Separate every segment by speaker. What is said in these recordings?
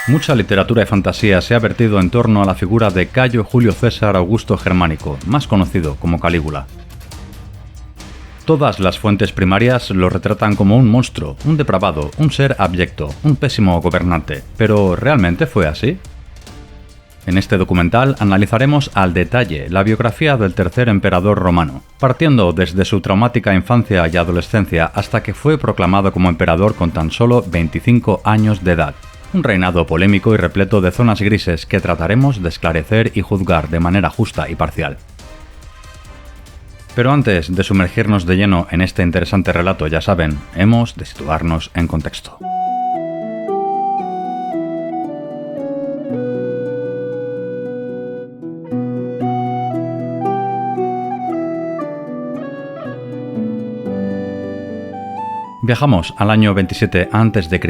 Speaker 1: Mucha literatura y fantasía se ha vertido en torno a la figura de Cayo Julio César Augusto Germánico, más conocido como Calígula. Todas las fuentes primarias lo retratan como un monstruo, un depravado, un ser abyecto, un pésimo gobernante. ¿Pero realmente fue así? En este documental analizaremos al detalle la biografía del tercer emperador romano, partiendo desde su traumática infancia y adolescencia hasta que fue proclamado como emperador con tan solo 25 años de edad. Un reinado polémico y repleto de zonas grises que trataremos de esclarecer y juzgar de manera justa y parcial. Pero antes de sumergirnos de lleno en este interesante relato, ya saben, hemos de situarnos en contexto. Viajamos al año 27 a.C.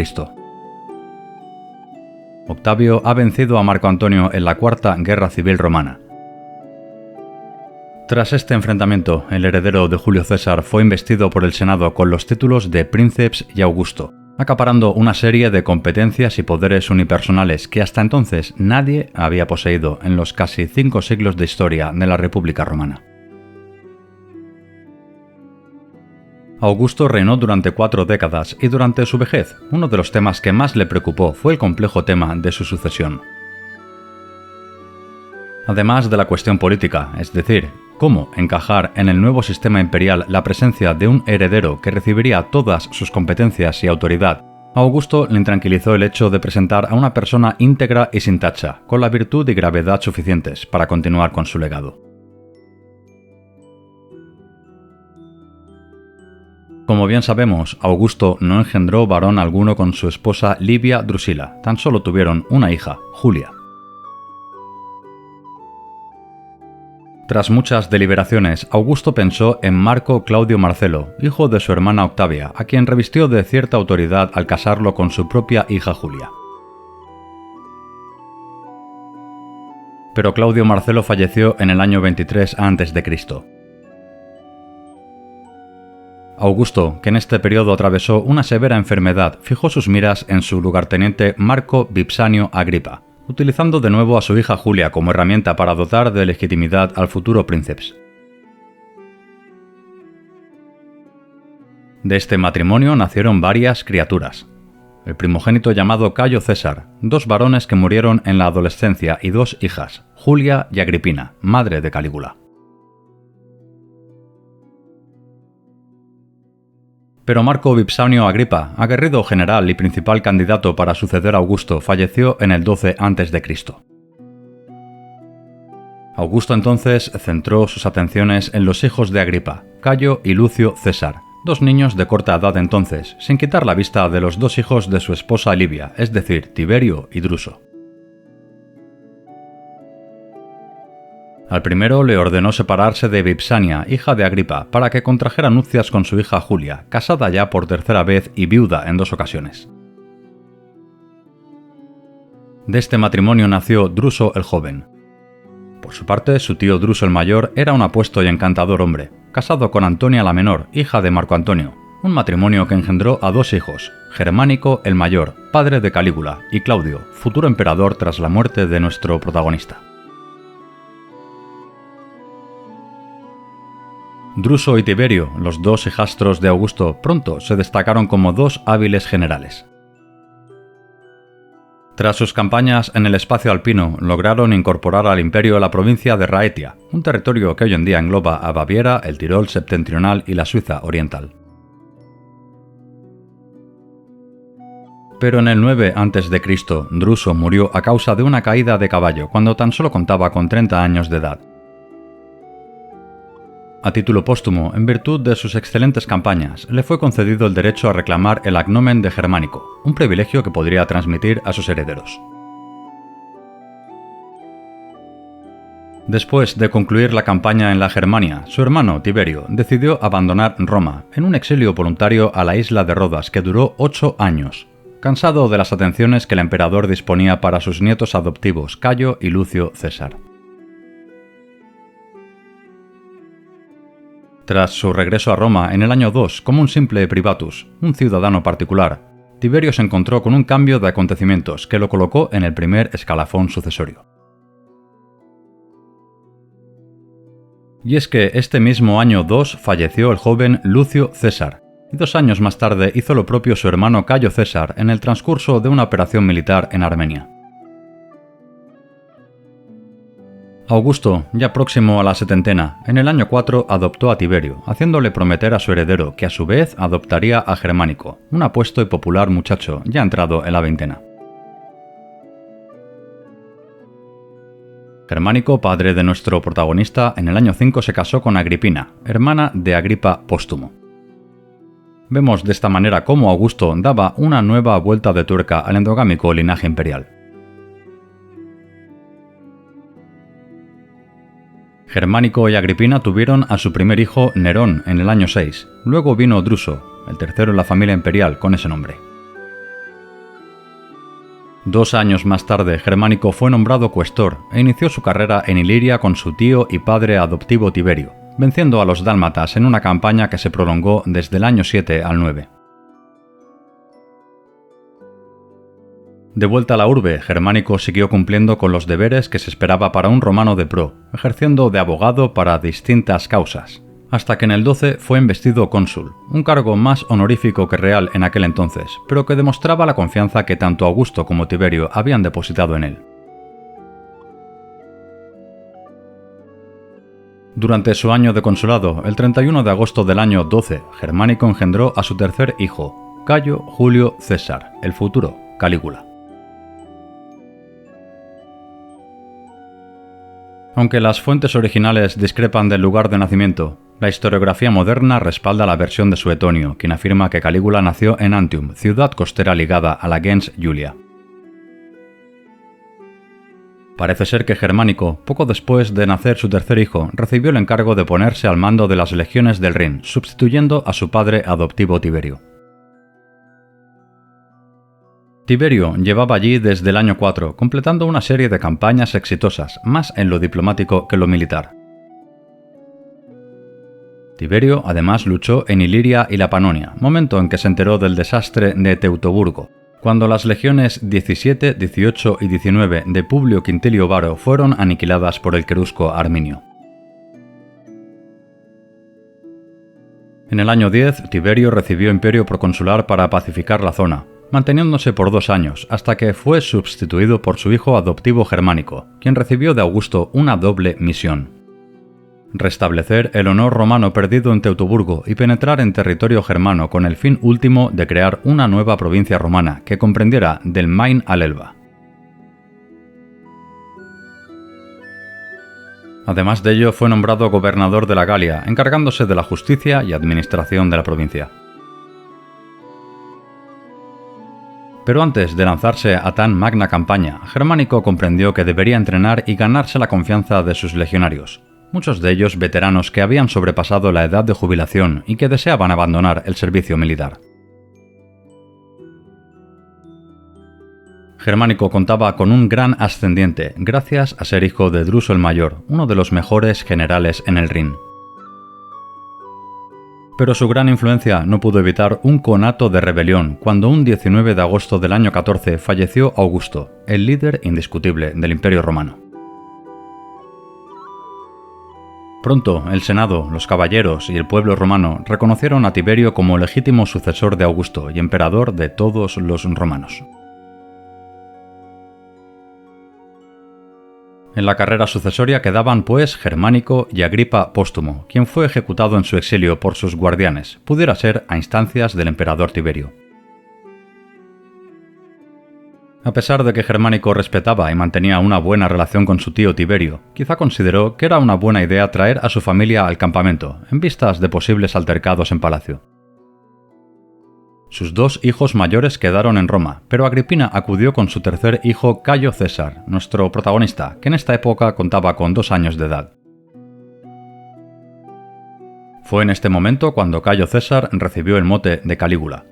Speaker 1: Octavio ha vencido a Marco Antonio en la Cuarta Guerra Civil Romana. Tras este enfrentamiento, el heredero de Julio César fue investido por el Senado con los títulos de Princeps y Augusto, acaparando una serie de competencias y poderes unipersonales que hasta entonces nadie había poseído en los casi 5 siglos de historia de la República Romana. Augusto reinó durante 4 décadas y durante su vejez, uno de los temas que más le preocupó fue el complejo tema de su sucesión. Además de la cuestión política, es decir, cómo encajar en el nuevo sistema imperial la presencia de un heredero que recibiría todas sus competencias y autoridad, a Augusto le intranquilizó el hecho de presentar a una persona íntegra y sin tacha, con la virtud y gravedad suficientes para continuar con su legado. Como bien sabemos, Augusto no engendró varón alguno con su esposa Livia Drusila, tan solo tuvieron una hija, Julia. Tras muchas deliberaciones, Augusto pensó en Marco Claudio Marcelo, hijo de su hermana Octavia, a quien revistió de cierta autoridad al casarlo con su propia hija Julia. Pero Claudio Marcelo falleció en el año 23 a.C. Augusto, que en este periodo atravesó una severa enfermedad, fijó sus miras en su lugarteniente Marco Vipsanio Agripa, utilizando de nuevo a su hija Julia como herramienta para dotar de legitimidad al futuro princeps. De este matrimonio nacieron varias criaturas. El primogénito llamado Cayo César, 2 varones que murieron en la adolescencia y 2 hijas, Julia y Agripina, madre de Calígula. Pero Marco Vipsanio Agripa, aguerrido general y principal candidato para suceder a Augusto, falleció en el 12 a.C. Augusto entonces centró sus atenciones en los hijos de Agripa, Cayo y Lucio César, 2 niños de corta edad entonces, sin quitar la vista de los 2 hijos de su esposa Livia, es decir, Tiberio y Druso. Al primero le ordenó separarse de Vipsania, hija de Agripa, para que contrajera nupcias con su hija Julia, casada ya por tercera vez y viuda en 2 ocasiones. De este matrimonio nació Druso el joven. Por su parte, su tío Druso el mayor era un apuesto y encantador hombre, casado con Antonia la menor, hija de Marco Antonio, un matrimonio que engendró a 2 hijos, Germánico el mayor, padre de Calígula, y Claudio, futuro emperador tras la muerte de nuestro protagonista. Druso y Tiberio, los 2 hijastros de Augusto, pronto se destacaron como 2 hábiles generales. Tras sus campañas en el espacio alpino, lograron incorporar al imperio la provincia de Raetia, un territorio que hoy en día engloba a Baviera, el Tirol septentrional y la Suiza oriental. Pero en el 9 a.C., Druso murió a causa de una caída de caballo cuando tan solo contaba con 30 años de edad. A título póstumo, en virtud de sus excelentes campañas, le fue concedido el derecho a reclamar el agnomen de Germánico, un privilegio que podría transmitir a sus herederos. Después de concluir la campaña en la Germania, su hermano Tiberio decidió abandonar Roma, en un exilio voluntario a la isla de Rodas que duró 8 años, cansado de las atenciones que el emperador disponía para sus nietos adoptivos Cayo y Lucio César. Tras su regreso a Roma en el año 2 como un simple privatus, un ciudadano particular, Tiberio se encontró con un cambio de acontecimientos que lo colocó en el primer escalafón sucesorio. Y es que este mismo año 2 falleció el joven Lucio César, y 2 años más tarde hizo lo propio su hermano Cayo César en el transcurso de una operación militar en Armenia. Augusto, ya próximo a la setentena, en el año 4 adoptó a Tiberio, haciéndole prometer a su heredero que a su vez adoptaría a Germánico, un apuesto y popular muchacho ya entrado en la veintena. Germánico, padre de nuestro protagonista, en el año 5 se casó con Agripina, hermana de Agripa Póstumo. Vemos de esta manera cómo Augusto daba una nueva vuelta de tuerca al endogámico linaje imperial. Germánico y Agripina tuvieron a su primer hijo Nerón en el año 6, luego vino Druso, el tercero en la familia imperial con ese nombre. 2 años más tarde, Germánico fue nombrado cuestor e inició su carrera en Iliria con su tío y padre adoptivo Tiberio, venciendo a los dálmatas en una campaña que se prolongó desde el año 7 al 9. De vuelta a la urbe, Germánico siguió cumpliendo con los deberes que se esperaba para un romano de pro, ejerciendo de abogado para distintas causas, hasta que en el 12 fue investido cónsul, un cargo más honorífico que real en aquel entonces, pero que demostraba la confianza que tanto Augusto como Tiberio habían depositado en él. Durante su año de consulado, el 31 de agosto del año 12, Germánico engendró a su tercer hijo, Cayo Julio César, el futuro Calígula. Aunque las fuentes originales discrepan del lugar de nacimiento, la historiografía moderna respalda la versión de Suetonio, quien afirma que Calígula nació en Antium, ciudad costera ligada a la gens Julia. Parece ser que Germánico, poco después de nacer su tercer hijo, recibió el encargo de ponerse al mando de las legiones del Rin, sustituyendo a su padre adoptivo Tiberio. Tiberio llevaba allí desde el año 4, completando una serie de campañas exitosas, más en lo diplomático que en lo militar. Tiberio además luchó en Iliria y la Panonia, momento en que se enteró del desastre de Teutoburgo, cuando las legiones 17, 18 y 19 de Publio Quintilio Varo fueron aniquiladas por el querusco Arminio. En el año 10, Tiberio recibió imperio proconsular para pacificar la zona, manteniéndose por 2 años, hasta que fue sustituido por su hijo adoptivo Germánico, quien recibió de Augusto una doble misión: restablecer el honor romano perdido en Teutoburgo y penetrar en territorio germano con el fin último de crear una nueva provincia romana que comprendiera del Main al Elba. Además de ello, fue nombrado gobernador de la Galia, encargándose de la justicia y administración de la provincia. Pero antes de lanzarse a tan magna campaña, Germánico comprendió que debería entrenar y ganarse la confianza de sus legionarios, muchos de ellos veteranos que habían sobrepasado la edad de jubilación y que deseaban abandonar el servicio militar. Germánico contaba con un gran ascendiente, gracias a ser hijo de Druso el Mayor, uno de los mejores generales en el Rin. Pero su gran influencia no pudo evitar un conato de rebelión cuando un 19 de agosto del año 14 falleció Augusto, el líder indiscutible del Imperio Romano. Pronto, el Senado, los caballeros y el pueblo romano reconocieron a Tiberio como legítimo sucesor de Augusto y emperador de todos los romanos. En la carrera sucesoria quedaban pues Germánico y Agripa Póstumo, quien fue ejecutado en su exilio por sus guardianes, pudiera ser a instancias del emperador Tiberio. A pesar de que Germánico respetaba y mantenía una buena relación con su tío Tiberio, quizá consideró que era una buena idea traer a su familia al campamento, en vistas de posibles altercados en palacio. Sus 2 hijos mayores quedaron en Roma, pero Agripina acudió con su tercer hijo Cayo César, nuestro protagonista, que en esta época contaba con 2 años de edad. Fue en este momento cuando Cayo César recibió el mote de Calígula.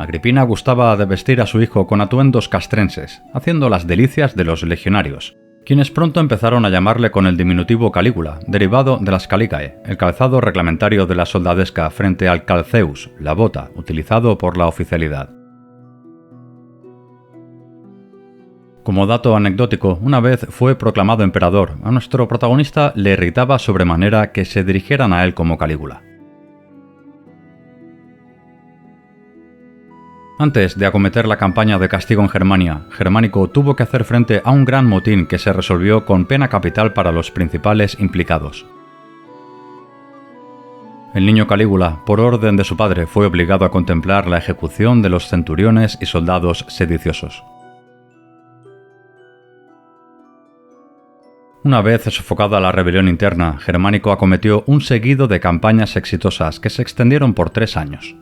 Speaker 1: Agripina gustaba de vestir a su hijo con atuendos castrenses, haciendo las delicias de los legionarios, quienes pronto empezaron a llamarle con el diminutivo Calígula, derivado de las calicae, el calzado reglamentario de la soldadesca frente al calceus, la bota, utilizado por la oficialidad. Como dato anecdótico, una vez fue proclamado emperador, a nuestro protagonista le irritaba sobremanera que se dirigieran a él como Calígula. Antes de acometer la campaña de castigo en Germania, Germánico tuvo que hacer frente a un gran motín que se resolvió con pena capital para los principales implicados. El niño Calígula, por orden de su padre, fue obligado a contemplar la ejecución de los centuriones y soldados sediciosos. Una vez sofocada la rebelión interna, Germánico acometió un seguido de campañas exitosas que se extendieron por 3 años.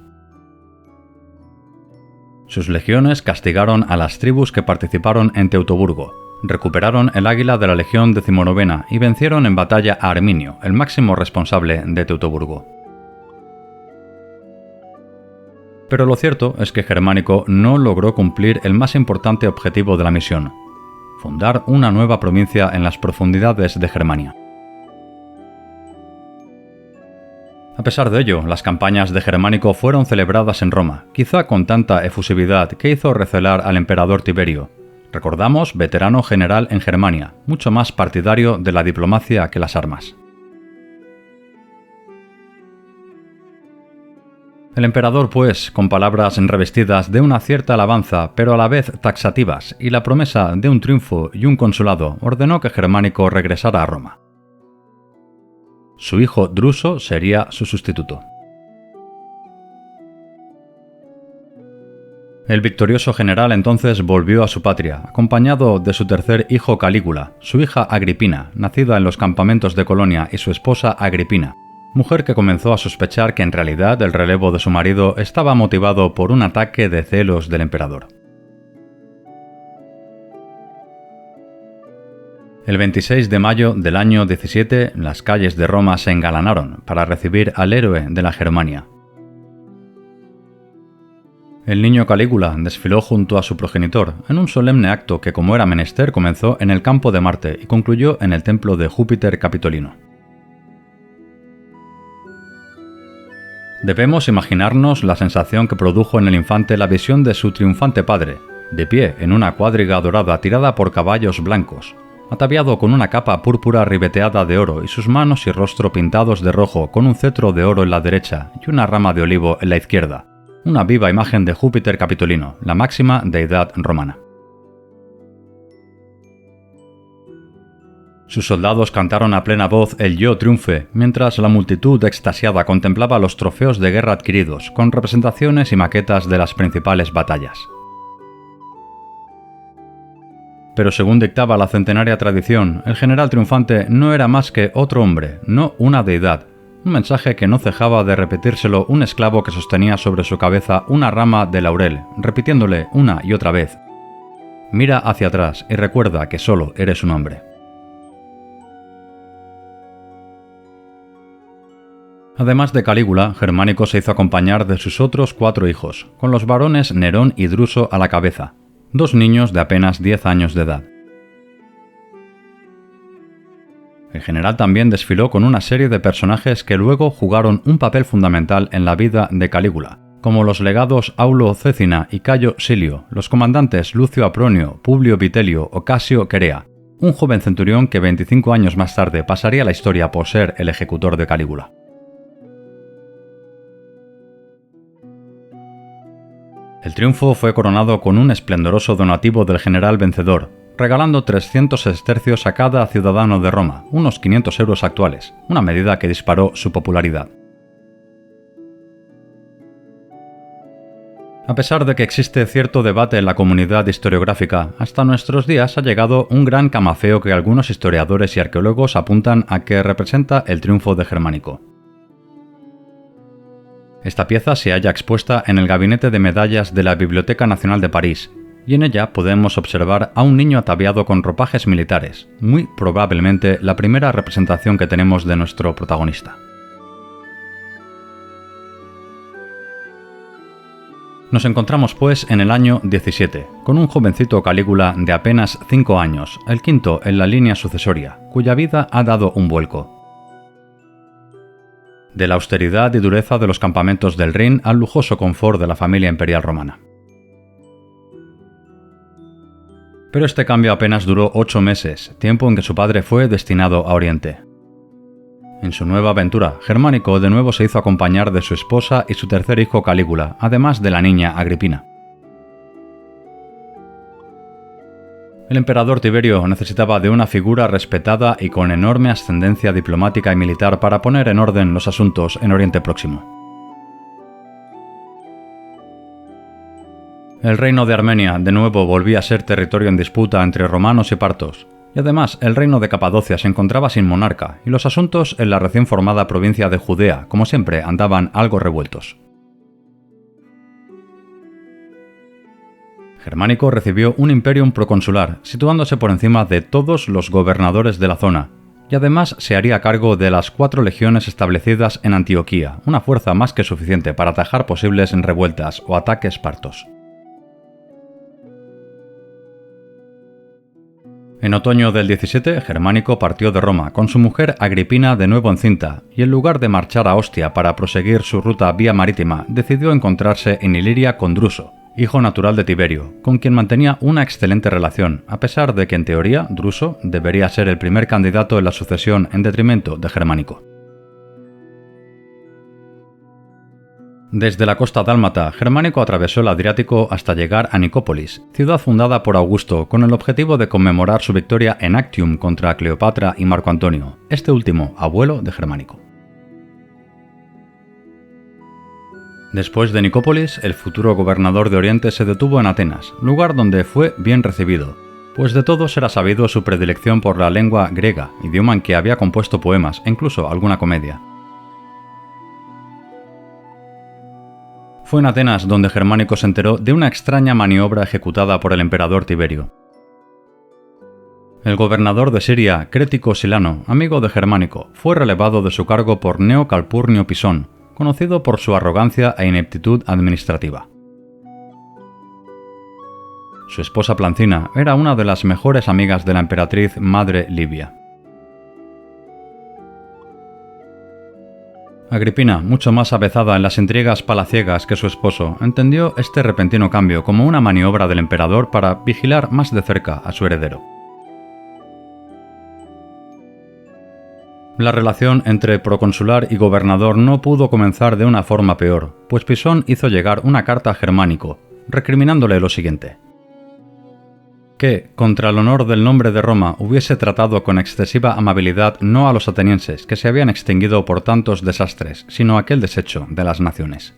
Speaker 1: Sus legiones castigaron a las tribus que participaron en Teutoburgo, recuperaron el águila de la Legión XIX y vencieron en batalla a Arminio, el máximo responsable de Teutoburgo. Pero lo cierto es que Germánico no logró cumplir el más importante objetivo de la misión: fundar una nueva provincia en las profundidades de Germania. A pesar de ello, las campañas de Germánico fueron celebradas en Roma, quizá con tanta efusividad que hizo recelar al emperador Tiberio. Recordamos, veterano general en Germania, mucho más partidario de la diplomacia que las armas. El emperador, pues, con palabras revestidas de una cierta alabanza, pero a la vez taxativas, y la promesa de un triunfo y un consulado, ordenó que Germánico regresara a Roma. Su hijo Druso sería su sustituto. El victorioso general entonces volvió a su patria, acompañado de su tercer hijo Calígula, su hija Agripina, nacida en los campamentos de Colonia, y su esposa Agripina, mujer que comenzó a sospechar que en realidad el relevo de su marido estaba motivado por un ataque de celos del emperador. El 26 de mayo del año 17, las calles de Roma se engalanaron para recibir al héroe de la Germania. El niño Calígula desfiló junto a su progenitor en un solemne acto que, como era menester, comenzó en el campo de Marte y concluyó en el templo de Júpiter Capitolino. Debemos imaginarnos la sensación que produjo en el infante la visión de su triunfante padre, de pie en una cuadriga dorada tirada por caballos blancos, ataviado con una capa púrpura ribeteada de oro y sus manos y rostro pintados de rojo con un cetro de oro en la derecha y una rama de olivo en la izquierda, una viva imagen de Júpiter Capitolino, la máxima deidad romana. Sus soldados cantaron a plena voz el Yo triunfe, mientras la multitud extasiada contemplaba los trofeos de guerra adquiridos, con representaciones y maquetas de las principales batallas. Pero según dictaba la centenaria tradición, el general triunfante no era más que otro hombre, no una deidad, un mensaje que no cejaba de repetírselo un esclavo que sostenía sobre su cabeza una rama de laurel, repitiéndole una y otra vez: «Mira hacia atrás y recuerda que solo eres un hombre». Además de Calígula, Germánico se hizo acompañar de sus otros 4 hijos, con los varones Nerón y Druso a la cabeza, 2 niños de apenas 10 años de edad. El general también desfiló con una serie de personajes que luego jugaron un papel fundamental en la vida de Calígula, como los legados Aulo Cécina y Cayo Silio, los comandantes Lucio Apronio, Publio Vitelio o Casio Querea, un joven centurión que 25 años más tarde pasaría a la historia por ser el ejecutor de Calígula. El triunfo fue coronado con un esplendoroso donativo del general vencedor, regalando 300 sestercios a cada ciudadano de Roma, unos 500 euros actuales, una medida que disparó su popularidad. A pesar de que existe cierto debate en la comunidad historiográfica, hasta nuestros días ha llegado un gran camafeo que algunos historiadores y arqueólogos apuntan a que representa el triunfo de Germánico. Esta pieza se halla expuesta en el gabinete de medallas de la Biblioteca Nacional de París, y en ella podemos observar a un niño ataviado con ropajes militares, muy probablemente la primera representación que tenemos de nuestro protagonista. Nos encontramos pues en el año 17, con un jovencito Calígula de apenas 5 años, el quinto en la línea sucesoria, cuya vida ha dado un vuelco. De la austeridad y dureza de los campamentos del Rin al lujoso confort de la familia imperial romana. Pero este cambio apenas duró 8 meses, tiempo en que su padre fue destinado a Oriente. En su nueva aventura, Germánico de nuevo se hizo acompañar de su esposa y su tercer hijo Calígula, además de la niña Agripina. El emperador Tiberio necesitaba de una figura respetada y con enorme ascendencia diplomática y militar para poner en orden los asuntos en Oriente Próximo. El reino de Armenia de nuevo volvía a ser territorio en disputa entre romanos y partos, y además el reino de Capadocia se encontraba sin monarca y los asuntos en la recién formada provincia de Judea, como siempre, andaban algo revueltos. Germánico recibió un imperium proconsular, situándose por encima de todos los gobernadores de la zona, y además se haría cargo de las 4 legiones establecidas en Antioquía, una fuerza más que suficiente para atajar posibles revueltas o ataques partos. En otoño del 17, Germánico partió de Roma, con su mujer Agripina de nuevo encinta, y en lugar de marchar a Ostia para proseguir su ruta vía marítima, decidió encontrarse en Iliria con Druso, hijo natural de Tiberio, con quien mantenía una excelente relación, a pesar de que en teoría Druso debería ser el primer candidato en la sucesión en detrimento de Germánico. Desde la costa dálmata, Germánico atravesó el Adriático hasta llegar a Nicópolis, ciudad fundada por Augusto con el objetivo de conmemorar su victoria en Actium contra Cleopatra y Marco Antonio, este último abuelo de Germánico. Después de Nicópolis, el futuro gobernador de Oriente se detuvo en Atenas, lugar donde fue bien recibido, pues de todos era sabido su predilección por la lengua griega, idioma en que había compuesto poemas e incluso alguna comedia. Fue en Atenas donde Germánico se enteró de una extraña maniobra ejecutada por el emperador Tiberio. El gobernador de Siria, Crético Silano, amigo de Germánico, fue relevado de su cargo por Gneo Calpurnio Pisón, conocido por su arrogancia e ineptitud administrativa. Su esposa Plancina era una de las mejores amigas de la emperatriz madre Livia. Agripina, mucho más avezada en las intrigas palaciegas que su esposo, entendió este repentino cambio como una maniobra del emperador para vigilar más de cerca a su heredero. La relación entre proconsular y gobernador no pudo comenzar de una forma peor, pues Pisón hizo llegar una carta a Germánico, recriminándole lo siguiente: que, contra el honor del nombre de Roma, hubiese tratado con excesiva amabilidad no a los atenienses, que se habían extinguido por tantos desastres, sino aquel desecho de las naciones.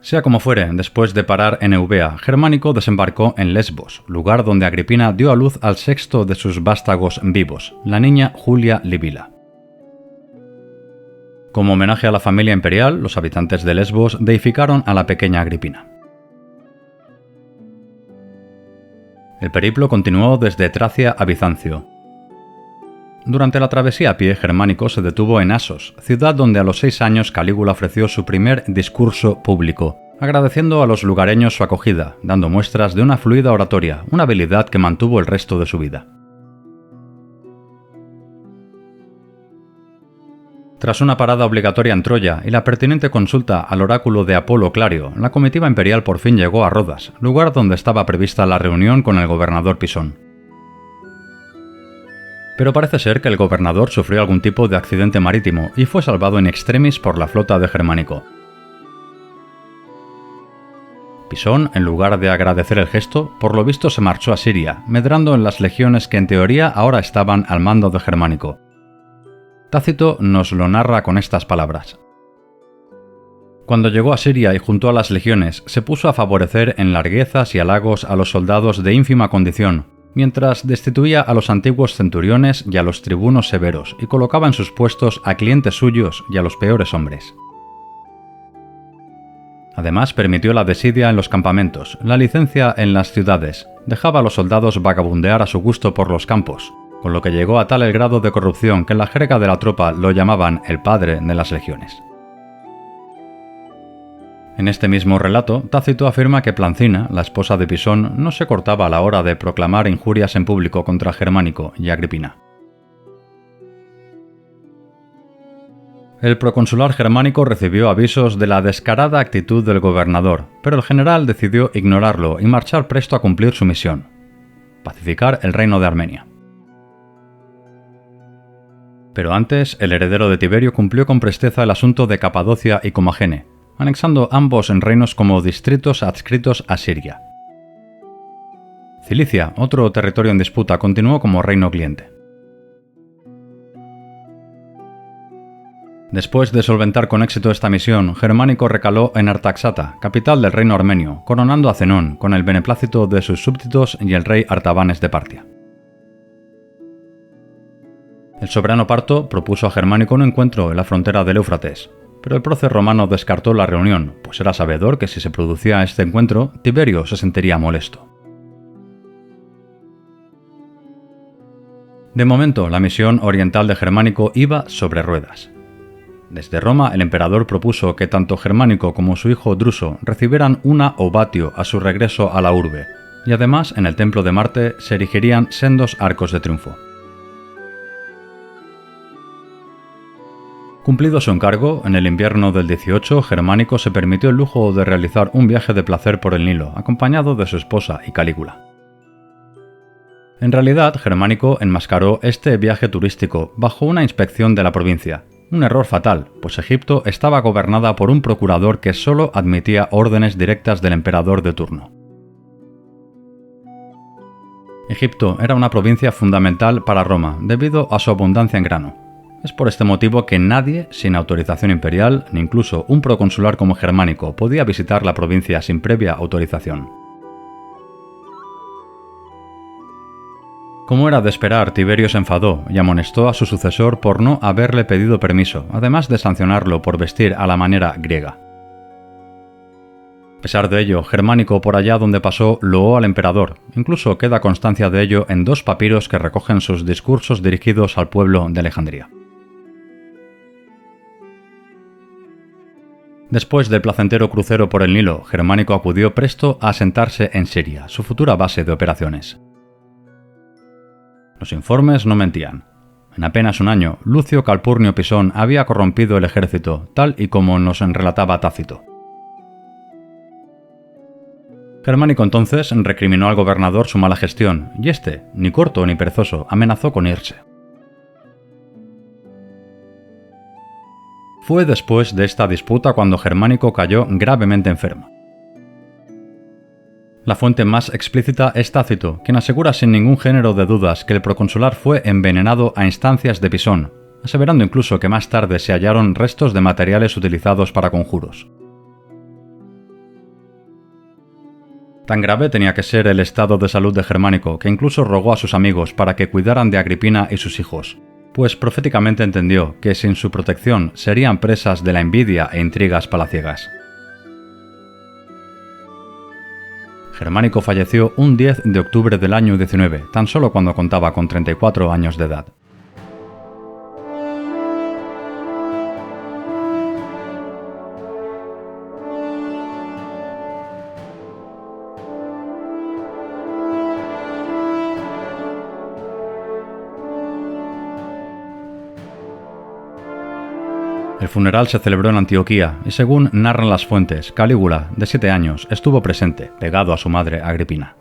Speaker 1: Sea como fuere, después de parar en Eubea, Germánico desembarcó en Lesbos, lugar donde Agripina dio a luz al sexto de sus vástagos vivos, la niña Julia Livila. Como homenaje a la familia imperial, los habitantes de Lesbos deificaron a la pequeña Agripina. El periplo continuó desde Tracia a Bizancio. Durante la travesía a pie, Germánico se detuvo en Asos, ciudad donde a los 6 años Calígula ofreció su primer discurso público, agradeciendo a los lugareños su acogida, dando muestras de una fluida oratoria, una habilidad que mantuvo el resto de su vida. Tras una parada obligatoria en Troya y la pertinente consulta al oráculo de Apolo Clario, la comitiva imperial por fin llegó a Rodas, lugar donde estaba prevista la reunión con el gobernador Pisón. Pero parece ser que el gobernador sufrió algún tipo de accidente marítimo y fue salvado in extremis por la flota de Germánico. Pisón, en lugar de agradecer el gesto, por lo visto se marchó a Siria, medrando en las legiones que en teoría ahora estaban al mando de Germánico. Tácito nos lo narra con estas palabras: cuando llegó a Siria y juntó a las legiones, se puso a favorecer en larguezas y halagos a los soldados de ínfima condición, mientras destituía a los antiguos centuriones y a los tribunos severos y colocaba en sus puestos a clientes suyos y a los peores hombres. Además, permitió la desidia en los campamentos, la licencia en las ciudades, dejaba a los soldados vagabundear a su gusto por los campos, con lo que llegó a tal el grado de corrupción que en la jerga de la tropa lo llamaban el padre de las legiones. En este mismo relato, Tácito afirma que Plancina, la esposa de Pisón, no se cortaba a la hora de proclamar injurias en público contra Germánico y Agripina. El proconsular germánico recibió avisos de la descarada actitud del gobernador, pero el general decidió ignorarlo y marchar presto a cumplir su misión: pacificar el reino de Armenia. Pero antes, el heredero de Tiberio cumplió con presteza el asunto de Capadocia y Comagene, anexando ambos en reinos como distritos adscritos a Siria. Cilicia, otro territorio en disputa, continuó como reino cliente. Después de solventar con éxito esta misión, Germánico recaló en Artaxata, capital del reino armenio, coronando a Zenón con el beneplácito de sus súbditos y el rey Artabanes de Partia. El soberano parto propuso a Germánico un encuentro en la frontera del Éufrates, pero el prócer romano descartó la reunión, pues era sabedor que si se producía este encuentro, Tiberio se sentiría molesto. De momento, la misión oriental de Germánico iba sobre ruedas. Desde Roma, el emperador propuso que tanto Germánico como su hijo Druso recibieran una obatio a su regreso a la urbe, y además en el templo de Marte se erigirían sendos arcos de triunfo. Cumplido su encargo, en el invierno del 18, Germánico se permitió el lujo de realizar un viaje de placer por el Nilo, acompañado de su esposa y Calígula. En realidad, Germánico enmascaró este viaje turístico bajo una inspección de la provincia. Un error fatal, pues Egipto estaba gobernada por un procurador que solo admitía órdenes directas del emperador de turno. Egipto era una provincia fundamental para Roma, debido a su abundancia en grano. Es por este motivo que nadie, sin autorización imperial, ni incluso un proconsular como Germánico, podía visitar la provincia sin previa autorización. Como era de esperar, Tiberio se enfadó y amonestó a su sucesor por no haberle pedido permiso, además de sancionarlo por vestir a la manera griega. A pesar de ello, Germánico, por allá donde pasó, loó al emperador. Incluso queda constancia de ello en 2 papiros que recogen sus discursos dirigidos al pueblo de Alejandría. Después del placentero crucero por el Nilo, Germánico acudió presto a asentarse en Siria, su futura base de operaciones. Los informes no mentían. En apenas un año, Lucio Calpurnio Pisón había corrompido el ejército, tal y como nos relataba Tácito. Germánico entonces recriminó al gobernador su mala gestión, y este, ni corto ni perezoso, amenazó con irse. Fue después de esta disputa cuando Germánico cayó gravemente enfermo. La fuente más explícita es Tácito, quien asegura sin ningún género de dudas que el proconsular fue envenenado a instancias de Pisón, aseverando incluso que más tarde se hallaron restos de materiales utilizados para conjuros. Tan grave tenía que ser el estado de salud de Germánico que incluso rogó a sus amigos para que cuidaran de Agripina y sus hijos, pues proféticamente entendió que sin su protección serían presas de la envidia e intrigas palaciegas. Germánico falleció un 10 de octubre del año 19, tan solo cuando contaba con 34 años de edad. El funeral se celebró en Antioquía y, según narran las fuentes, Calígula, de 7 años, estuvo presente, pegado a su madre Agripina.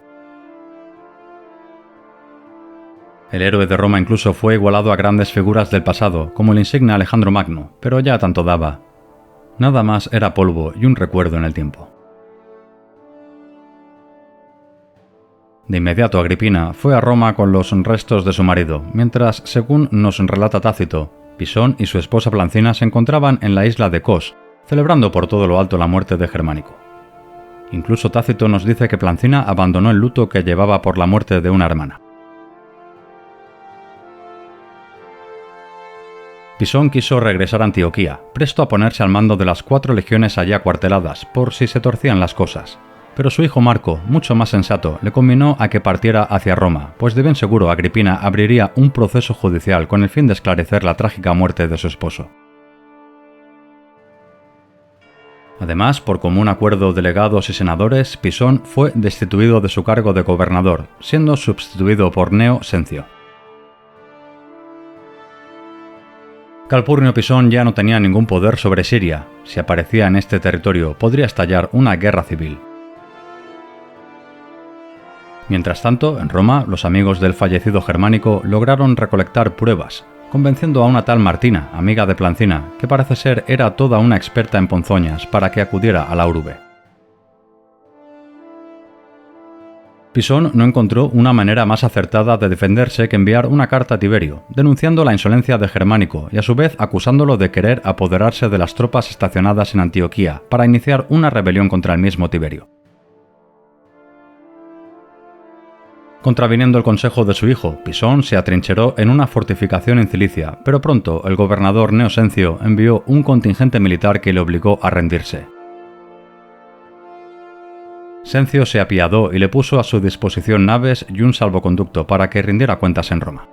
Speaker 1: El héroe de Roma incluso fue igualado a grandes figuras del pasado, como el insigne Alejandro Magno, pero ya tanto daba. Nada más era polvo y un recuerdo en el tiempo. De inmediato Agripina fue a Roma con los restos de su marido, mientras, según nos relata Tácito, Pisón y su esposa Plancina se encontraban en la isla de Kos, celebrando por todo lo alto la muerte de Germánico. Incluso Tácito nos dice que Plancina abandonó el luto que llevaba por la muerte de una hermana. Pisón quiso regresar a Antioquía, presto a ponerse al mando de las 4 legiones allí acuarteladas, por si se torcían las cosas. Pero su hijo Marco, mucho más sensato, le conminó a que partiera hacia Roma, pues de bien seguro Agripina abriría un proceso judicial con el fin de esclarecer la trágica muerte de su esposo. Además, por común acuerdo de delegados y senadores, Pisón fue destituido de su cargo de gobernador, siendo sustituido por Gneo Sencio. Calpurnio Pisón ya no tenía ningún poder sobre Siria. Si aparecía en este territorio, podría estallar una guerra civil. Mientras tanto, en Roma, los amigos del fallecido Germánico lograron recolectar pruebas, convenciendo a una tal Martina, amiga de Plancina, que parece ser era toda una experta en ponzoñas, para que acudiera a la urbe. Pisón no encontró una manera más acertada de defenderse que enviar una carta a Tiberio, denunciando la insolencia de Germánico y a su vez acusándolo de querer apoderarse de las tropas estacionadas en Antioquía para iniciar una rebelión contra el mismo Tiberio. Contraviniendo el consejo de su hijo, Pisón se atrincheró en una fortificación en Cilicia, pero pronto el gobernador Gneo Sencio envió un contingente militar que le obligó a rendirse. Sencio se apiadó y le puso a su disposición naves y un salvoconducto para que rindiera cuentas en Roma.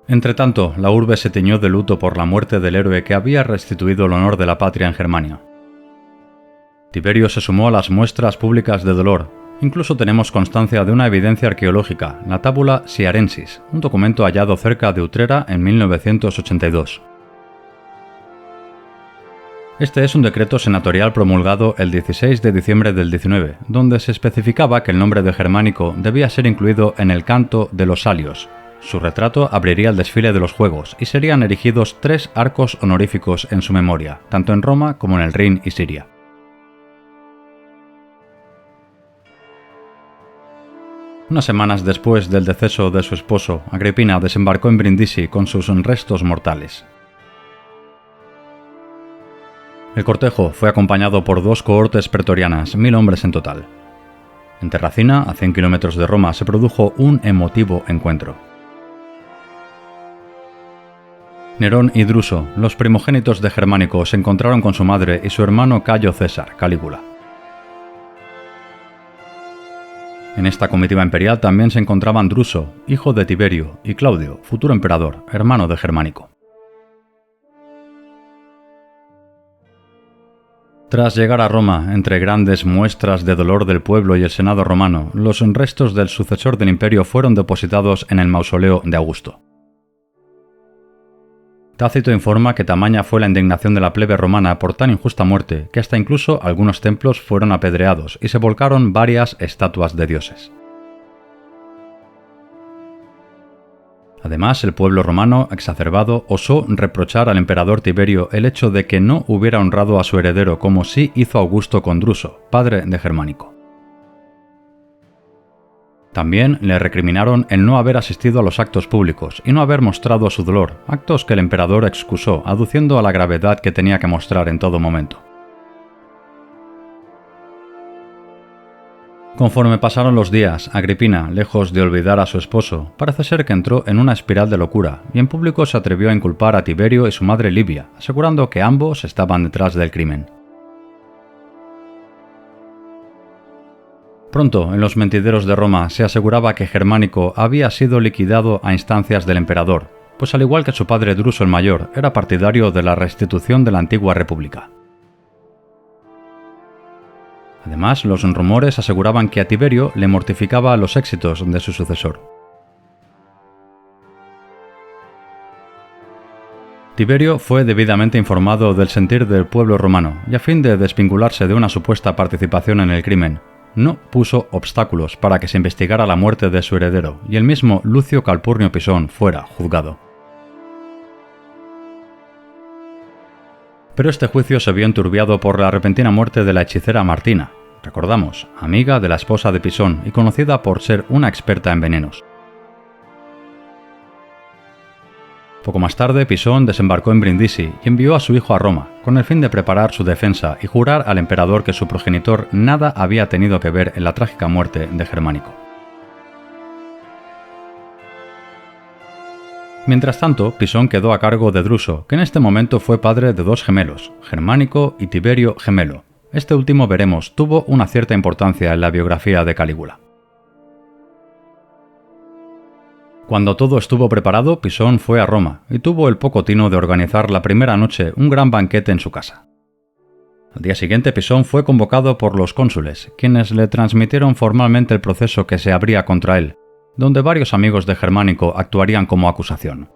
Speaker 1: Entretanto, la urbe se teñó de luto por la muerte del héroe que había restituido el honor de la patria en Germania. Tiberio se sumó a las muestras públicas de dolor. Incluso tenemos constancia de una evidencia arqueológica, la Tabula Siarensis, un documento hallado cerca de Utrera en 1982. Este es un decreto senatorial promulgado el 16 de diciembre del 19, donde se especificaba que el nombre de Germánico debía ser incluido en el canto de los Salios. Su retrato abriría el desfile de los Juegos y serían erigidos 3 arcos honoríficos en su memoria, tanto en Roma como en el Rin y Siria. Unas semanas después del deceso de su esposo, Agripina desembarcó en Brindisi con sus restos mortales. El cortejo fue acompañado por 2 cohortes pretorianas, 1000 hombres en total. En Terracina, a 100 kilómetros de Roma, se produjo un emotivo encuentro. Nerón y Druso, los primogénitos de Germánico, se encontraron con su madre y su hermano Cayo César, Calígula. En esta comitiva imperial también se encontraban Druso, hijo de Tiberio, y Claudio, futuro emperador, hermano de Germánico. Tras llegar a Roma, entre grandes muestras de dolor del pueblo y el Senado romano, los restos del sucesor del imperio fueron depositados en el mausoleo de Augusto. Tácito informa que tamaña fue la indignación de la plebe romana por tan injusta muerte que hasta incluso algunos templos fueron apedreados y se volcaron varias estatuas de dioses. Además, el pueblo romano, exacerbado, osó reprochar al emperador Tiberio el hecho de que no hubiera honrado a su heredero como sí hizo Augusto con Druso, padre de Germánico. También le recriminaron el no haber asistido a los actos públicos y no haber mostrado su dolor, actos que el emperador excusó, aduciendo a la gravedad que tenía que mostrar en todo momento. Conforme pasaron los días, Agripina, lejos de olvidar a su esposo, parece ser que entró en una espiral de locura y en público se atrevió a inculpar a Tiberio y su madre Livia, asegurando que ambos estaban detrás del crimen. Pronto, en los mentideros de Roma se aseguraba que Germánico había sido liquidado a instancias del emperador, pues al igual que su padre Druso el Mayor, era partidario de la restitución de la antigua república. Además, los rumores aseguraban que a Tiberio le mortificaba los éxitos de su sucesor. Tiberio fue debidamente informado del sentir del pueblo romano y a fin de desvincularse de una supuesta participación en el crimen, no puso obstáculos para que se investigara la muerte de su heredero y el mismo Lucio Calpurnio Pisón fuera juzgado. Pero este juicio se vio enturbiado por la repentina muerte de la hechicera Martina, recordamos, amiga de la esposa de Pisón y conocida por ser una experta en venenos. Poco más tarde, Pisón desembarcó en Brindisi y envió a su hijo a Roma, con el fin de preparar su defensa y jurar al emperador que su progenitor nada había tenido que ver en la trágica muerte de Germánico. Mientras tanto, Pisón quedó a cargo de Druso, que en este momento fue padre de 2 gemelos, Germánico y Tiberio Gemelo. Este último, veremos, tuvo una cierta importancia en la biografía de Calígula. Cuando todo estuvo preparado, Pisón fue a Roma y tuvo el poco tino de organizar la primera noche un gran banquete en su casa. Al día siguiente, Pisón fue convocado por los cónsules, quienes le transmitieron formalmente el proceso que se abría contra él, donde varios amigos de Germánico actuarían como acusación.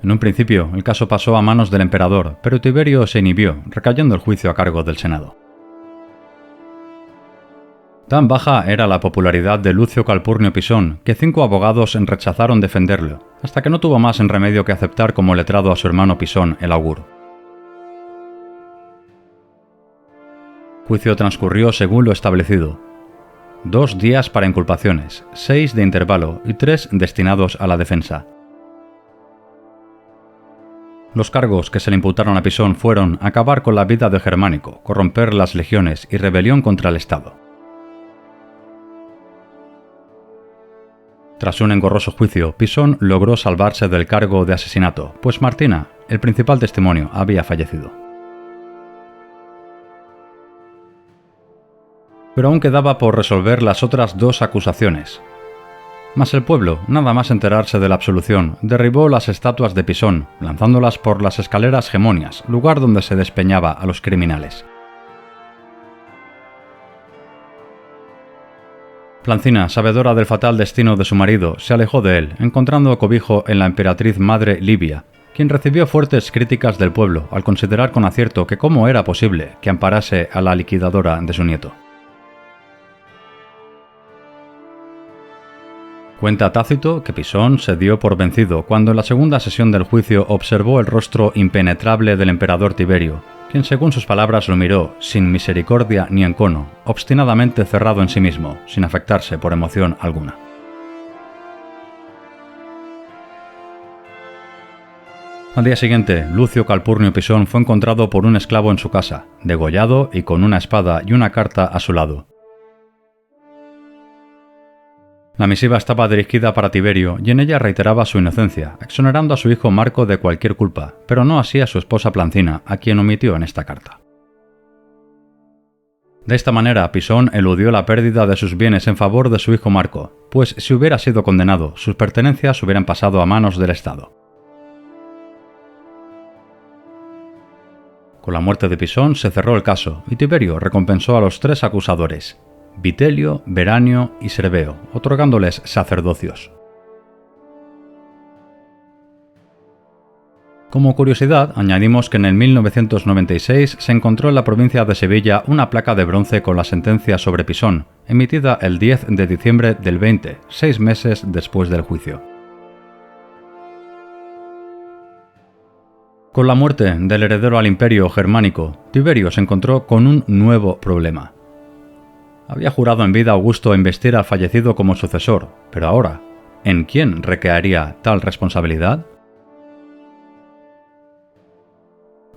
Speaker 1: En un principio, el caso pasó a manos del emperador, pero Tiberio se inhibió, recayendo el juicio a cargo del Senado. Tan baja era la popularidad de Lucio Calpurnio Pisón que 5 abogados rechazaron defenderlo, hasta que no tuvo más en remedio que aceptar como letrado a su hermano Pisón, el augur. Juicio transcurrió según lo establecido. 2 días para inculpaciones, 6 de intervalo y 3 destinados a la defensa. Los cargos que se le imputaron a Pisón fueron acabar con la vida de Germánico, corromper las legiones y rebelión contra el Estado. Tras un engorroso juicio, Pisón logró salvarse del cargo de asesinato, pues Martina, el principal testimonio, había fallecido. Pero aún quedaba por resolver las otras 2 acusaciones. Mas el pueblo, nada más enterarse de la absolución, derribó las estatuas de Pisón, lanzándolas por las escaleras Gemonias, lugar donde se despeñaba a los criminales. Plancina, sabedora del fatal destino de su marido, se alejó de él, encontrando cobijo en la emperatriz madre Livia, quien recibió fuertes críticas del pueblo al considerar con acierto que cómo era posible que amparase a la liquidadora de su nieto. Cuenta Tácito que Pisón se dio por vencido cuando en la segunda sesión del juicio observó el rostro impenetrable del emperador Tiberio, quien según sus palabras lo miró, sin misericordia ni encono, obstinadamente cerrado en sí mismo, sin afectarse por emoción alguna. Al día siguiente, Lucio Calpurnio Pisón fue encontrado por un esclavo en su casa, degollado y con una espada y una carta a su lado. La misiva estaba dirigida para Tiberio y en ella reiteraba su inocencia, exonerando a su hijo Marco de cualquier culpa, pero no así a su esposa Plancina, a quien omitió en esta carta. De esta manera, Pisón eludió la pérdida de sus bienes en favor de su hijo Marco, pues si hubiera sido condenado, sus pertenencias hubieran pasado a manos del Estado. Con la muerte de Pisón se cerró el caso y Tiberio recompensó a los 3 acusadores, Vitelio, Veranio y Serveo, otorgándoles sacerdocios. Como curiosidad, añadimos que en el 1996 se encontró en la provincia de Sevilla una placa de bronce con la sentencia sobre Pisón, emitida el 10 de diciembre del 20, 6 meses después del juicio. Con la muerte del heredero al imperio germánico, Tiberio se encontró con un nuevo problema. Había jurado en vida Augusto investir al fallecido como sucesor, pero ahora, ¿en quién recaería tal responsabilidad?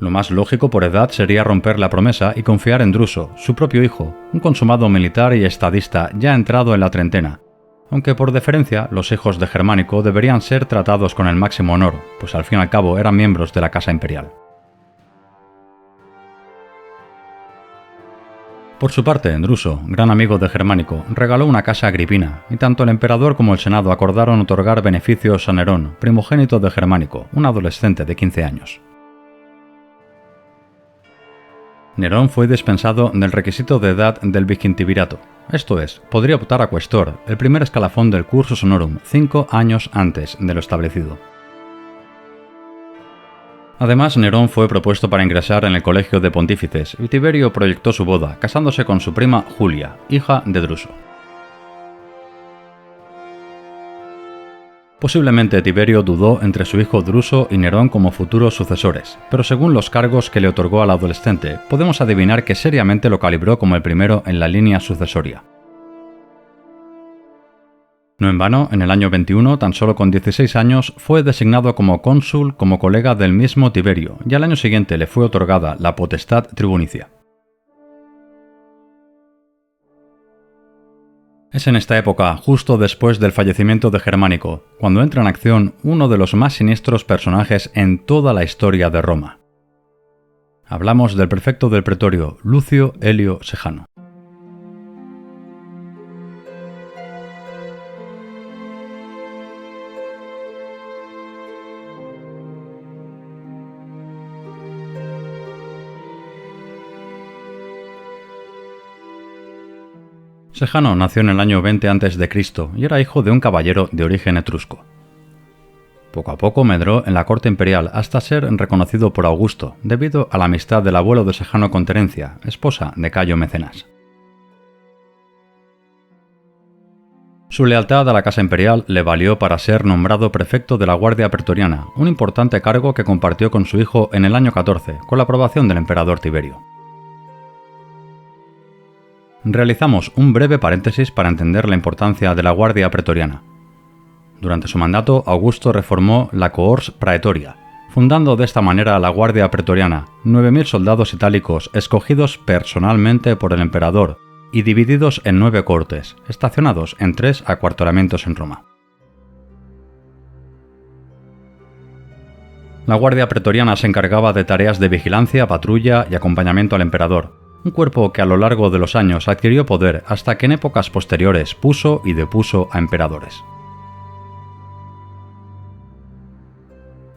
Speaker 1: Lo más lógico por edad sería romper la promesa y confiar en Druso, su propio hijo, un consumado militar y estadista ya entrado en la treintena, aunque por deferencia los hijos de Germánico deberían ser tratados con el máximo honor, pues al fin y al cabo eran miembros de la casa imperial. Por su parte, Druso, gran amigo de Germánico, regaló una casa a Agripina, y tanto el emperador como el senado acordaron otorgar beneficios a Nerón, primogénito de Germánico, un adolescente de 15 años. Nerón fue dispensado del requisito de edad del vigintivirato, esto es, podría optar a cuestor, el primer escalafón del cursus honorum, 5 años antes de lo establecido. Además, Nerón fue propuesto para ingresar en el colegio de pontífices y Tiberio proyectó su boda, casándose con su prima Julia, hija de Druso. Posiblemente Tiberio dudó entre su hijo Druso y Nerón como futuros sucesores, pero según los cargos que le otorgó al adolescente, podemos adivinar que seriamente lo calibró como el primero en la línea sucesoria. No en vano, en el año 21, tan solo con 16 años, fue designado como cónsul como colega del mismo Tiberio, y al año siguiente le fue otorgada la potestad tribunicia. Es en esta época, justo después del fallecimiento de Germánico, cuando entra en acción uno de los más siniestros personajes en toda la historia de Roma. Hablamos del prefecto del pretorio, Lucio Elio Sejano. Sejano nació en el año 20 a.C. y era hijo de un caballero de origen etrusco. Poco a poco medró en la corte imperial hasta ser reconocido por Augusto, debido a la amistad del abuelo de Sejano con Terencia, esposa de Cayo Mecenas. Su lealtad a la casa imperial le valió para ser nombrado prefecto de la Guardia Pretoriana, un importante cargo que compartió con su hijo en el año 14, con la aprobación del emperador Tiberio. Realizamos un breve paréntesis para entender la importancia de la Guardia Pretoriana. Durante su mandato, Augusto reformó la Cohors Praetoria, fundando de esta manera la Guardia Pretoriana, 9.000 soldados itálicos escogidos personalmente por el emperador y divididos en 9 cohortes, estacionados en 3 acuartelamientos en Roma. La Guardia Pretoriana se encargaba de tareas de vigilancia, patrulla y acompañamiento al emperador, un cuerpo que a lo largo de los años adquirió poder hasta que en épocas posteriores puso y depuso a emperadores.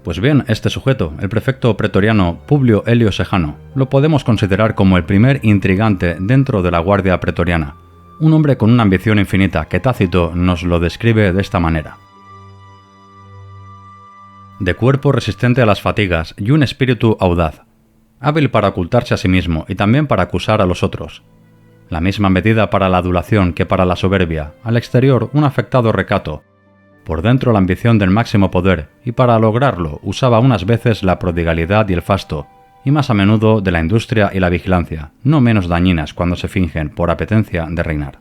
Speaker 1: Pues bien, este sujeto, el prefecto pretoriano Publio Helio Sejano, lo podemos considerar como el primer intrigante dentro de la Guardia Pretoriana, un hombre con una ambición infinita que Tácito nos lo describe de esta manera. De cuerpo resistente a las fatigas y un espíritu audaz, hábil para ocultarse a sí mismo y también para acusar a los otros. La misma medida para la adulación que para la soberbia, al exterior un afectado recato, por dentro la ambición del máximo poder, y para lograrlo usaba unas veces la prodigalidad y el fasto, y más a menudo de la industria y la vigilancia, no menos dañinas cuando se fingen por apetencia de reinar.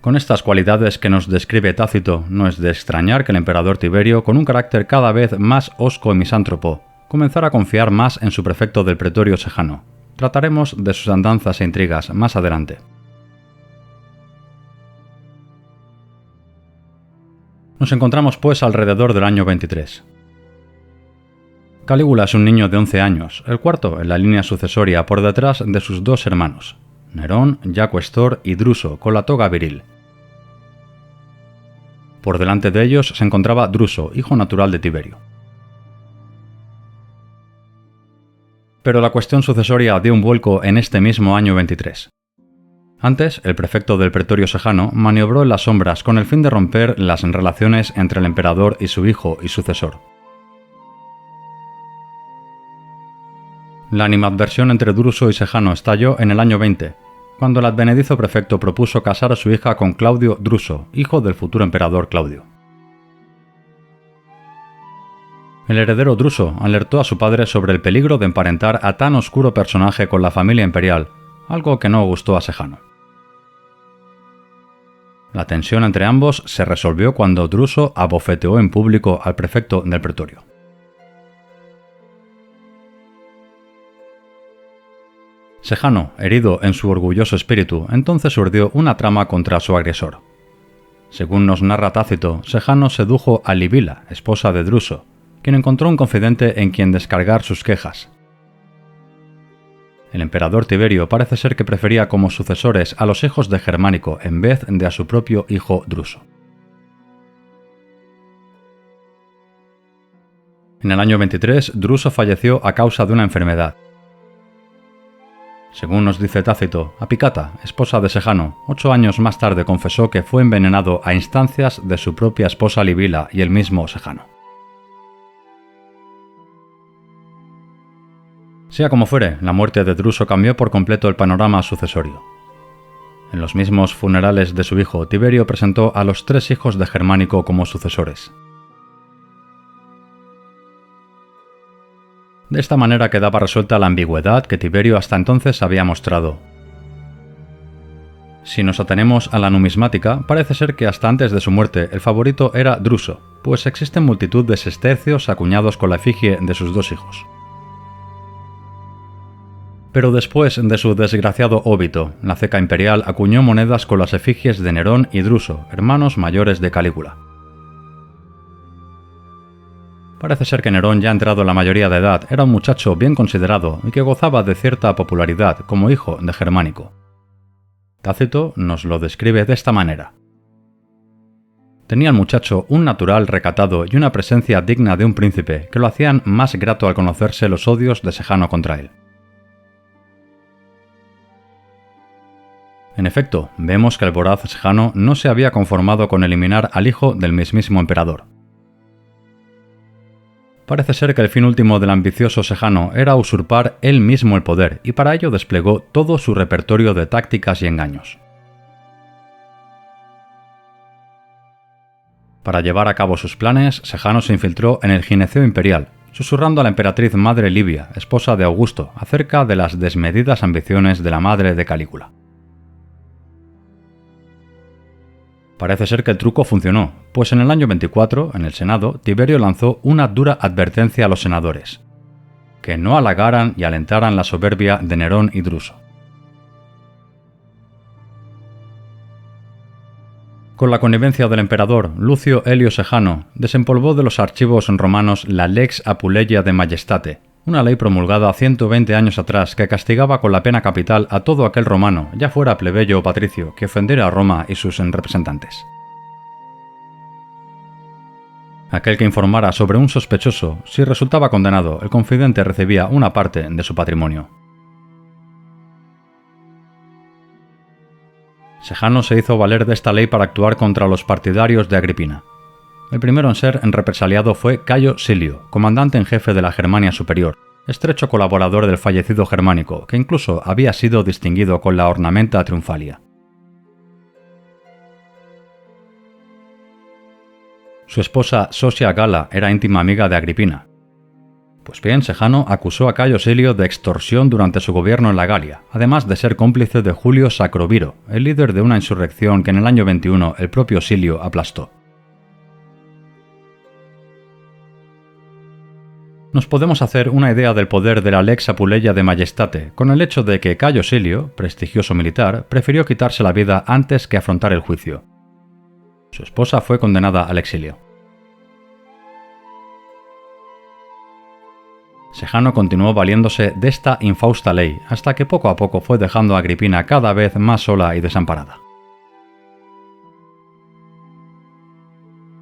Speaker 1: Con estas cualidades que nos describe Tácito, no es de extrañar que el emperador Tiberio, con un carácter cada vez más hosco y misántropo, comenzara a confiar más en su prefecto del pretorio Sejano. Trataremos de sus andanzas e intrigas más adelante. Nos encontramos pues alrededor del año 23. Calígula es un niño de 11 años, el cuarto en la línea sucesoria por detrás de sus 2 hermanos, Nerón, ya cuestor, y Druso, con la toga viril. Por delante de ellos se encontraba Druso, hijo natural de Tiberio. Pero la cuestión sucesoria dio un vuelco en este mismo año 23. Antes, el prefecto del pretorio Sejano maniobró en las sombras con el fin de romper las relaciones entre el emperador y su hijo y sucesor. La animadversión entre Druso y Sejano estalló en el año 20, cuando el advenedizo prefecto propuso casar a su hija con Claudio Druso, hijo del futuro emperador Claudio. El heredero Druso alertó a su padre sobre el peligro de emparentar a tan oscuro personaje con la familia imperial, algo que no gustó a Sejano. La tensión entre ambos se resolvió cuando Druso abofeteó en público al prefecto del pretorio. Sejano, herido en su orgulloso espíritu, entonces urdió una trama contra su agresor. Según nos narra Tácito, Sejano sedujo a Libila, esposa de Druso, quien encontró un confidente en quien descargar sus quejas. El emperador Tiberio parece ser que prefería como sucesores a los hijos de Germánico en vez de a su propio hijo Druso. En el año 23, Druso falleció a causa de una enfermedad. Según nos dice Tácito, Apicata, esposa de Sejano, 8 años más tarde confesó que fue envenenado a instancias de su propia esposa Libila y el mismo Sejano. Sea como fuere, la muerte de Druso cambió por completo el panorama sucesorio. En los mismos funerales de su hijo, Tiberio presentó a los 3 hijos de Germánico como sucesores. De esta manera quedaba resuelta la ambigüedad que Tiberio hasta entonces había mostrado. Si nos atenemos a la numismática, parece ser que hasta antes de su muerte el favorito era Druso, pues existen multitud de sestercios acuñados con la efigie de sus 2 hijos. Pero después de su desgraciado óbito, la ceca imperial acuñó monedas con las efigies de Nerón y Druso, hermanos mayores de Calígula. Parece ser que Nerón, ya entrado en la mayoría de edad, era un muchacho bien considerado y que gozaba de cierta popularidad como hijo de Germánico. Tácito nos lo describe de esta manera. Tenía el muchacho un natural recatado y una presencia digna de un príncipe que lo hacían más grato al conocerse los odios de Sejano contra él. En efecto, vemos que el voraz Sejano no se había conformado con eliminar al hijo del mismísimo emperador. Parece ser que el fin último del ambicioso Sejano era usurpar él mismo el poder, y para ello desplegó todo su repertorio de tácticas y engaños. Para llevar a cabo sus planes, Sejano se infiltró en el gineceo imperial, susurrando a la emperatriz madre Livia, esposa de Augusto, acerca de las desmedidas ambiciones de la madre de Calígula. Parece ser que el truco funcionó, pues en el año 24, en el Senado, Tiberio lanzó una dura advertencia a los senadores: que no halagaran y alentaran la soberbia de Nerón y Druso. Con la connivencia del emperador, Lucio Helio Sejano desempolvó de los archivos romanos la Lex Apuleia de Majestate, una ley promulgada 120 años atrás que castigaba con la pena capital a todo aquel romano, ya fuera plebeyo o patricio, que ofendiera a Roma y sus representantes. Aquel que informara sobre un sospechoso, si resultaba condenado, el confidente recibía una parte de su patrimonio. Sejano se hizo valer de esta ley para actuar contra los partidarios de Agripina. El primero en ser represaliado fue Cayo Silio, comandante en jefe de la Germania Superior, estrecho colaborador del fallecido Germánico, que incluso había sido distinguido con la ornamenta triunfalia. Su esposa Sosia Gala era íntima amiga de Agripina. Pues bien, Sejano acusó a Cayo Silio de extorsión durante su gobierno en la Galia, además de ser cómplice de Julio Sacroviro, el líder de una insurrección que en el año 21 el propio Silio aplastó. Nos podemos hacer una idea del poder de la Lex Apuleia de Majestate con el hecho de que Cayo Silio, prestigioso militar, prefirió quitarse la vida antes que afrontar el juicio. Su esposa fue condenada al exilio. Sejano continuó valiéndose de esta infausta ley hasta que poco a poco fue dejando a Agripina cada vez más sola y desamparada.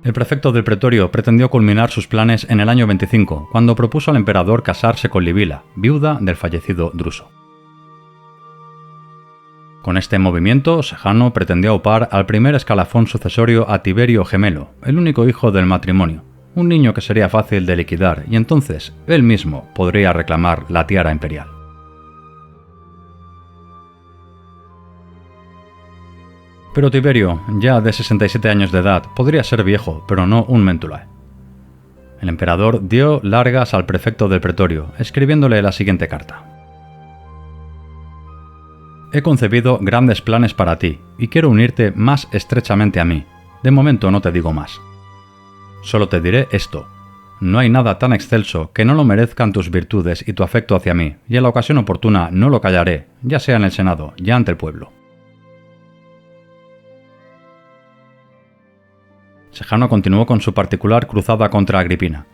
Speaker 1: El prefecto del pretorio pretendió culminar sus planes en el año 25, cuando propuso al emperador casarse con Livila, viuda del fallecido Druso. Con este movimiento, Sejano pretendió aupar al primer escalafón sucesorio a Tiberio Gemelo, el único hijo del matrimonio, un niño que sería fácil de liquidar y entonces él mismo podría reclamar la tiara imperial. Pero Tiberio, ya de 67 años de edad, podría ser viejo, pero no un Mentulae. El emperador dio largas al prefecto del pretorio, escribiéndole la siguiente carta: He concebido grandes planes para ti, y quiero unirte más estrechamente a mí. De momento no te digo más. Solo te diré esto: no hay nada tan excelso que no lo merezcan tus virtudes y tu afecto hacia mí, y en la ocasión oportuna no lo callaré, ya sea en el Senado, ya ante el pueblo. Sejano continuó con su particular cruzada contra Agripina.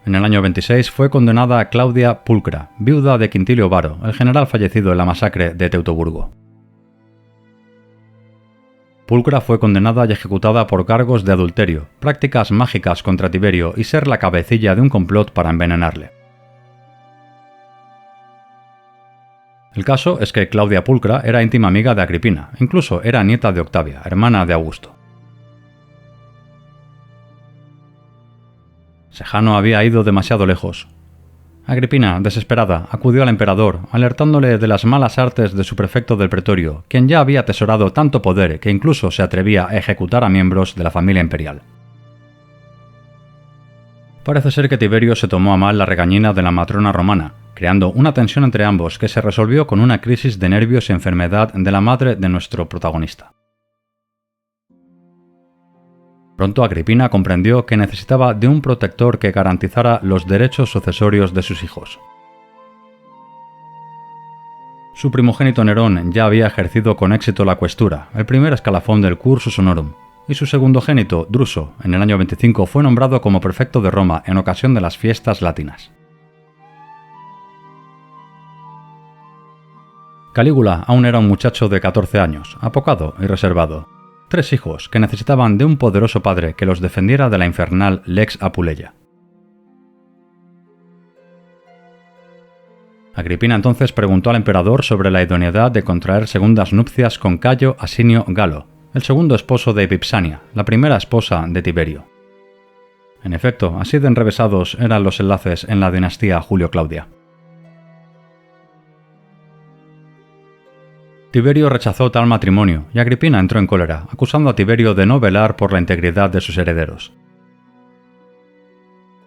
Speaker 1: En el año 26 fue condenada a Claudia Pulcra, viuda de Quintilio Varo, el general fallecido en la masacre de Teutoburgo. Pulcra fue condenada y ejecutada por cargos de adulterio, prácticas mágicas contra Tiberio y ser la cabecilla de un complot para envenenarle. El caso es que Claudia Pulcra era íntima amiga de Agripina, incluso era nieta de Octavia, hermana de Augusto. Sejano había ido demasiado lejos. Agripina, desesperada, acudió al emperador, alertándole de las malas artes de su prefecto del pretorio, quien ya había atesorado tanto poder que incluso se atrevía a ejecutar a miembros de la familia imperial. Parece ser que Tiberio se tomó a mal la regañina de la matrona romana, creando una tensión entre ambos que se resolvió con una crisis de nervios y enfermedad de la madre de nuestro protagonista. Pronto Agripina comprendió que necesitaba de un protector que garantizara los derechos sucesorios de sus hijos. Su primogénito Nerón ya había ejercido con éxito la cuestura, el primer escalafón del cursus honorum, y su segundogénito, Druso, en el año 25 fue nombrado como prefecto de Roma en ocasión de las fiestas latinas. Calígula aún era un muchacho de 14 años, apocado y reservado. 3 hijos que necesitaban de un poderoso padre que los defendiera de la infernal Lex Apuleia. Agripina entonces preguntó al emperador sobre la idoneidad de contraer segundas nupcias con Cayo Asinio Galo, el segundo esposo de Vipsania, la primera esposa de Tiberio. En efecto, así de enrevesados eran los enlaces en la dinastía Julio-Claudia. Tiberio rechazó tal matrimonio y Agripina entró en cólera, acusando a Tiberio de no velar por la integridad de sus herederos.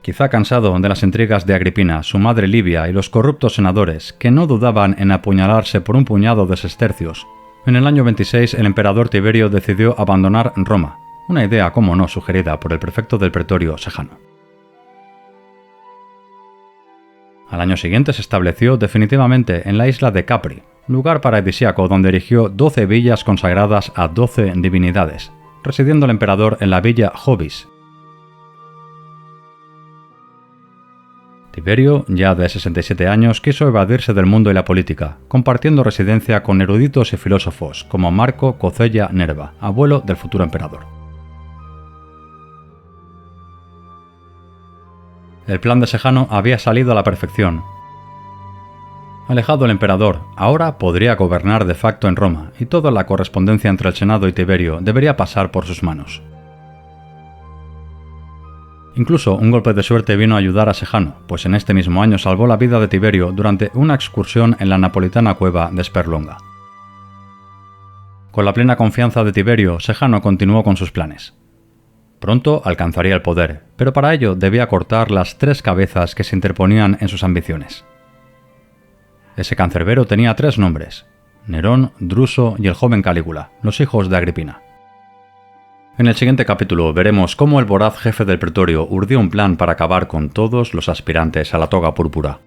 Speaker 1: Quizá cansado de las intrigas de Agripina, su madre Livia y los corruptos senadores, que no dudaban en apuñalarse por un puñado de sestercios, en el año 26 el emperador Tiberio decidió abandonar Roma, una idea como no sugerida por el prefecto del pretorio Sejano. Al año siguiente se estableció definitivamente en la isla de Capri, lugar paradisíaco donde erigió 12 villas consagradas a 12 divinidades, residiendo el emperador en la villa Jovis. Tiberio, ya de 67 años, quiso evadirse del mundo y la política, compartiendo residencia con eruditos y filósofos como Marco Cocella Nerva, abuelo del futuro emperador. El plan de Sejano había salido a la perfección. Alejado el emperador, ahora podría gobernar de facto en Roma, y toda la correspondencia entre el Senado y Tiberio debería pasar por sus manos. Incluso un golpe de suerte vino a ayudar a Sejano, pues en este mismo año salvó la vida de Tiberio durante una excursión en la napolitana cueva de Sperlonga. Con la plena confianza de Tiberio, Sejano continuó con sus planes. Pronto alcanzaría el poder, pero para ello debía cortar las 3 cabezas que se interponían en sus ambiciones. Ese cancerbero tenía 3 nombres: Nerón, Druso y el joven Calígula, los hijos de Agripina. En el siguiente capítulo veremos cómo el voraz jefe del pretorio urdió un plan para acabar con todos los aspirantes a la toga púrpura.